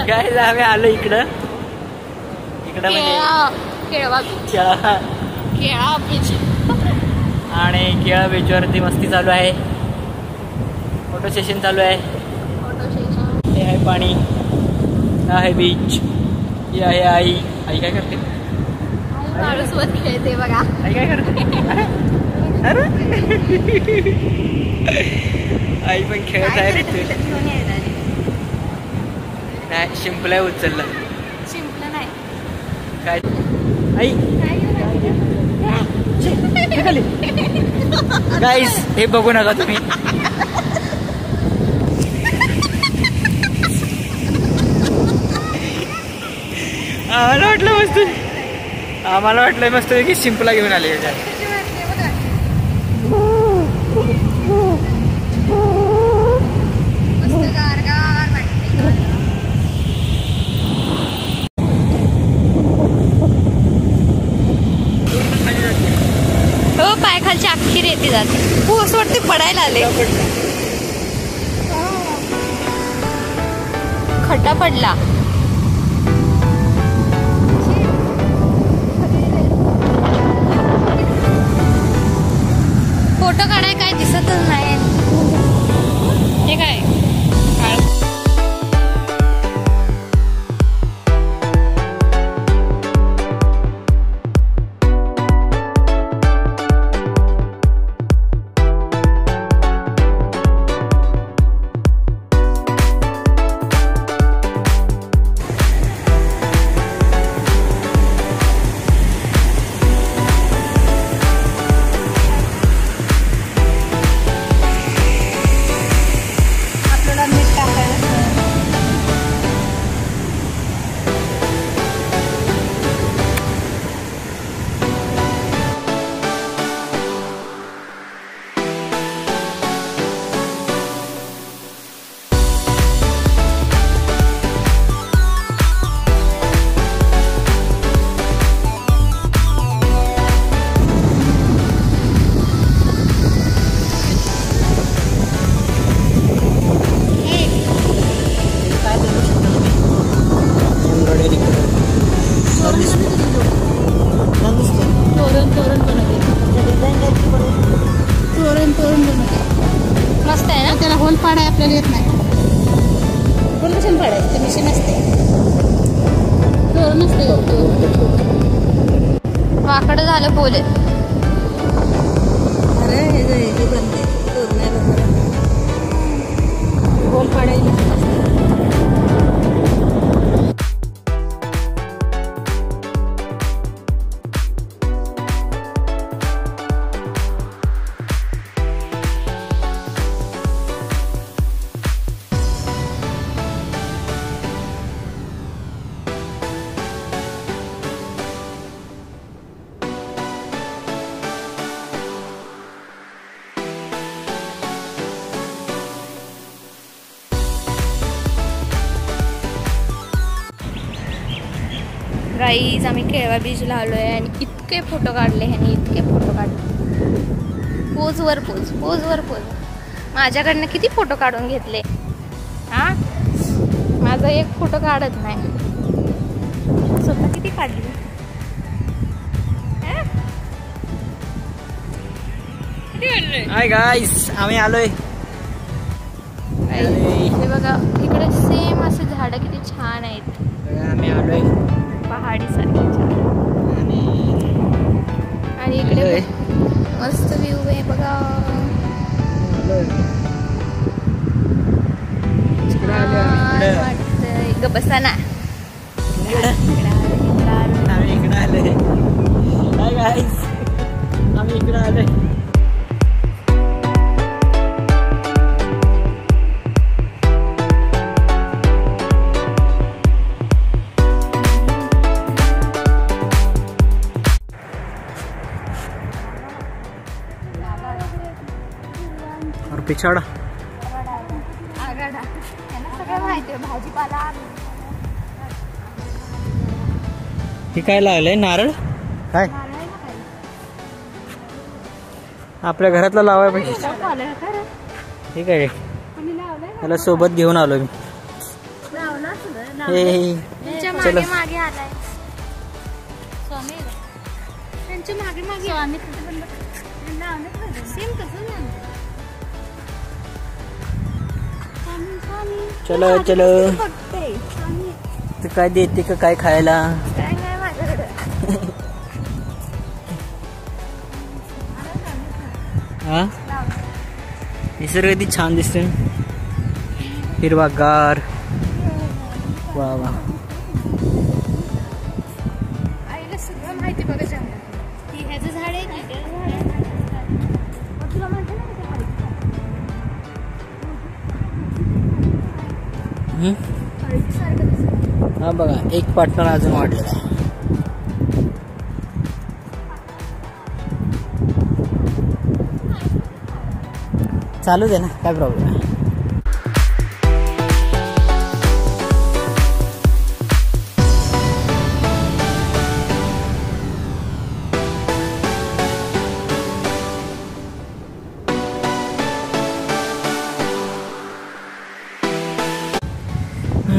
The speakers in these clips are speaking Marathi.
काय आम्ही आलो इकडं आणि केळा बीचवरती मस्ती चालू आहे. फोटो सेशन चालू आहे. हे आहे पाणी, आहे बीच, ही आहे आई. आई काय करते? सोबत खेळते बघा. आई काय करते? अरे आई पण खेळत आहे. नाही शिंपला उचलला. शिंपलं नाही काय आई गाईस हे बघू नका तुम्ही. आम्हाला वाटलं मस्त की शिंपला घेऊन आले. पाय खालची अख्खी रेती जाते. असं वाटते पडायला आले. खड्डा पडला. फोटो काढाय काय दिसतच नाही. हे काय मस्त आहे ना. त्याला होल पाडाय आपल्याला येत नाही. होल कशाने पाडायचं? मिशन असते. वाकडं झालं बोले. अरे हे बनते होल पाडायला. गाईज आम्ही केळवा बीचला आलो आहे आणि इतके फोटो काढले ह्याने. इतके फोटो काढले. पोजवर पोज. माझ्याकडनं किती फोटो काढून घेतले. हा माझा एक फोटो काढत नाही. स्वतः किती काढले. हाय गाईस आम्ही आलोय. हे बघा इकडे सेम असे झाडं किती छान आहेत. आम्ही आलोय पहाडी सारखी आणि इकडे मस्त व्ह्यू आहे बघा. वाटतंय ग बसाना. आम्ही इकडे आलोय. हाय गाईस आम्ही इकडे आलोय. पिछाड़ा आगाडा यांना सगळं माहिती आहे. भाजीपाला हे काय लागलंय? नारळ काय आपल्या घरातला लावाय पाहिजे. ठीक आहे त्याला सोबत घेऊन आलो मी. चलो मागे आलाय स्वामी, त्यांच्या मागे मागे स्वामी सेम तसं ना. चलो चलो, तू काय देते का काय खायला? काय नाही माझ्याकडे. हा, निसर्ग किती छान दिसते, हिरवागार. वा वा, आईला सगळं माहिती बघा जंगलात. ती ह्याचं झाड आहे की त्याचं झाड आहे. तुला म्हणते ना हा बघा, एक पार्टनर अजून वाढलेला आहे. चालू दे ना, काय प्रॉब्लेम आहे.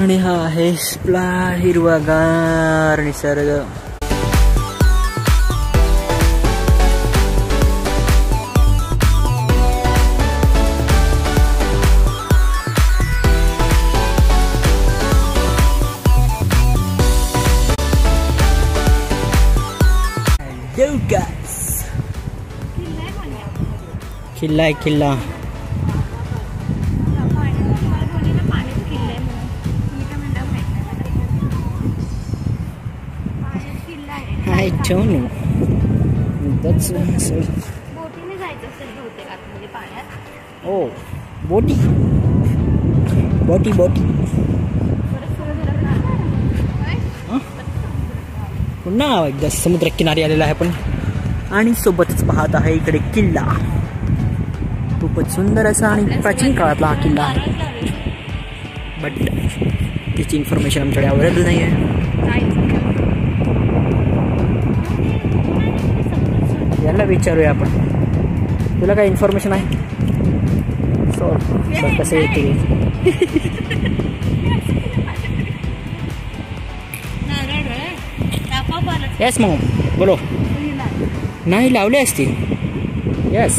आणि हा आहे हिरवागार निसर्ग. किल्ला आहे किल्ला. I don't know. That's बोटीने जायचं असेल बहुतेक आतमध्ये पाण्यात. oh, बोटी बोटी बोटी. पुन्हा एकदा समुद्र किनारी आलेला आहे आपण, आणि सोबतच पाहत आहे इकडे किल्ला. खूपच सुंदर असा आणि प्राचीन काळातला हा किल्ला आहे, बट त्याची इन्फॉर्मेशन आमच्याकडे अवेलेबल नाही आहे. याला विचारूया आपण, तुला काय इन्फॉर्मेशन आहे? सो कसं येते? येस मॉम, बोलो. नाही लावले असतील. येस,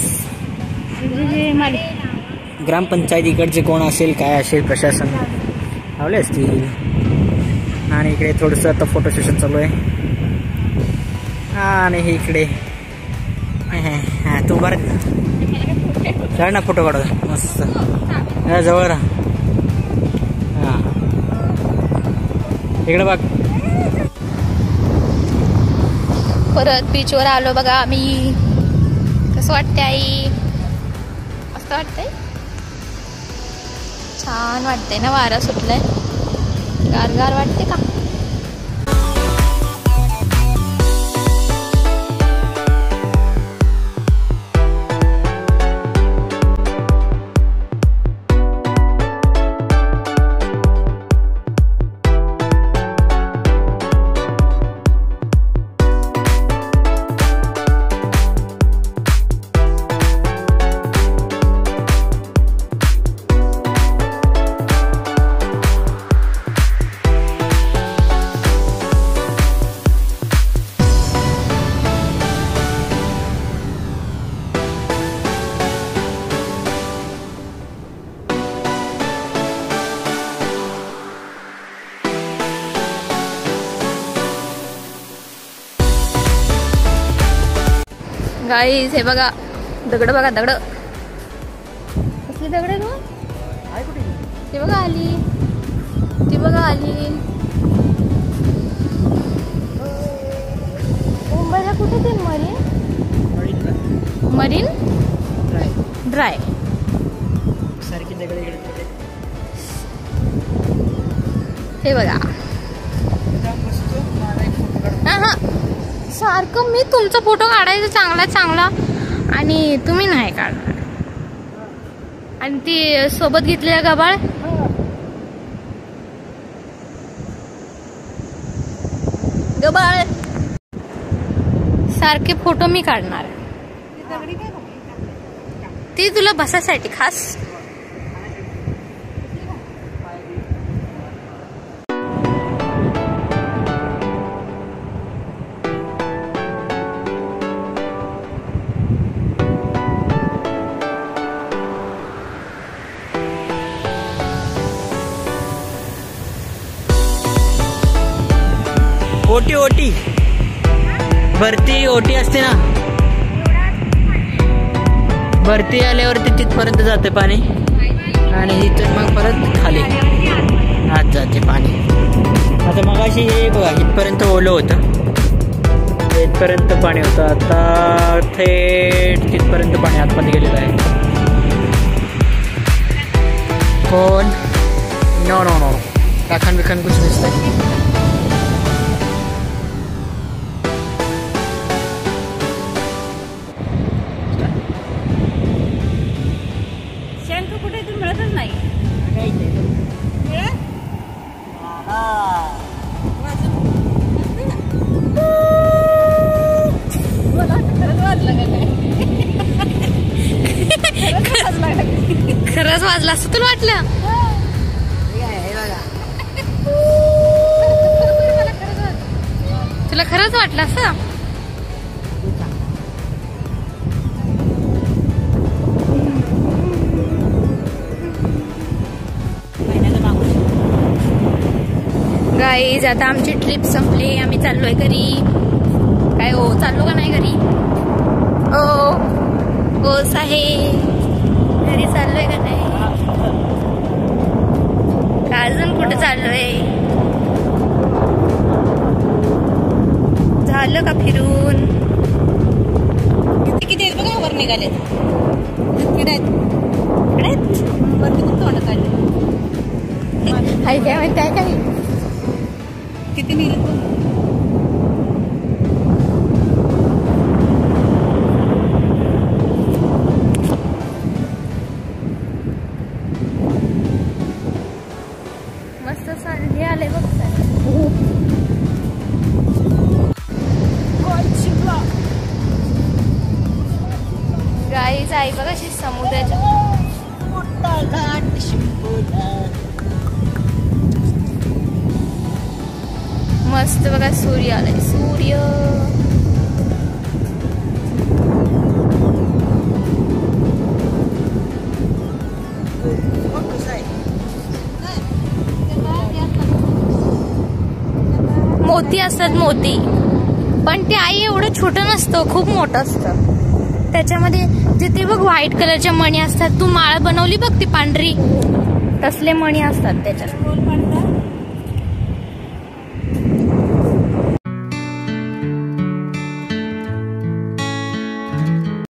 ग्रामपंचायत इकडचे कोण असेल, काय असेल, प्रशासन लावले असतील. आणि इकडे थोडंसं आता फोटो सेशन चालू आहे. आणि हे इकडे तू बरं चढ ना, फोटो काढू मस्त. जवळ राहा. हां, इकडे बघ. परत बीचवर आलो बघा आम्ही. कसं वाटतंय आई? मस्त वाटतंय, छान वाटतंय ना. वारा सुटलाय, गारगार वाटते का? गाईज हे बघा, दगड बघा, दगड. कसली दगड आहे गं? ते बघा आली, ती बघा आली. मुंबईला कुठे ते मरीन ड्राय सारखी दगड. हे बघा. हा, सारखं मी तुमचा फोटो काढायचा चांगला आणि तुम्ही नाही काढणार. आणि ती सोबत घेतलेल्या गबाळ, गबाळ सारखे फोटो मी काढणार. ती तुला बसासाठी खास. ओटी ओटी भरती ओटी असते ना, भरती आल्यावरती तिथपर्यंत जाते पाणी आणि इथं मग परत खाली आत जाते पाणी. आता मगाशी हे बघा इथपर्यंत ओलं होतं, इथपर्यंत पाणी होतं, आता थेट तिथपर्यंत पाणी आतमध्ये गेलेलं आहे. कोण नो नो नो राखण बिखण कुछ दिसतंय. कुठे तू मिळतच नाही. खरंच वाजला असं तुला वाटलं? तुला खरंच वाटलं असं? गाईज आता आमची ट्रिप संपली, आम्ही चाललोय घरी. काय हो चाललो का नाही घरी? ओ आहे घरी चाललोय का नाही? अजून कुठे चाललोय? झालं का फिरून? किती आहेत बघा वर निघाले. वरती खूप तोंड काढले. हाय काय माहिती आहे काय किती निघले. मस्त सांडे आले बघ. गाईज आहे बघा अशी समुद्राच्या मोठा घाट शिंपला. मस्त बघा सूर्य आलाय. सूर्य मोती असतात मोती, पण ते आई एवढं छोटं नसतं, खूप मोठं असतं. त्याच्यामध्ये जे ते बघ व्हाईट कलरच्या मणी असतात, तू माळ बनवली बघ ती पांढरी, तसले मणी असतात त्याच्यात.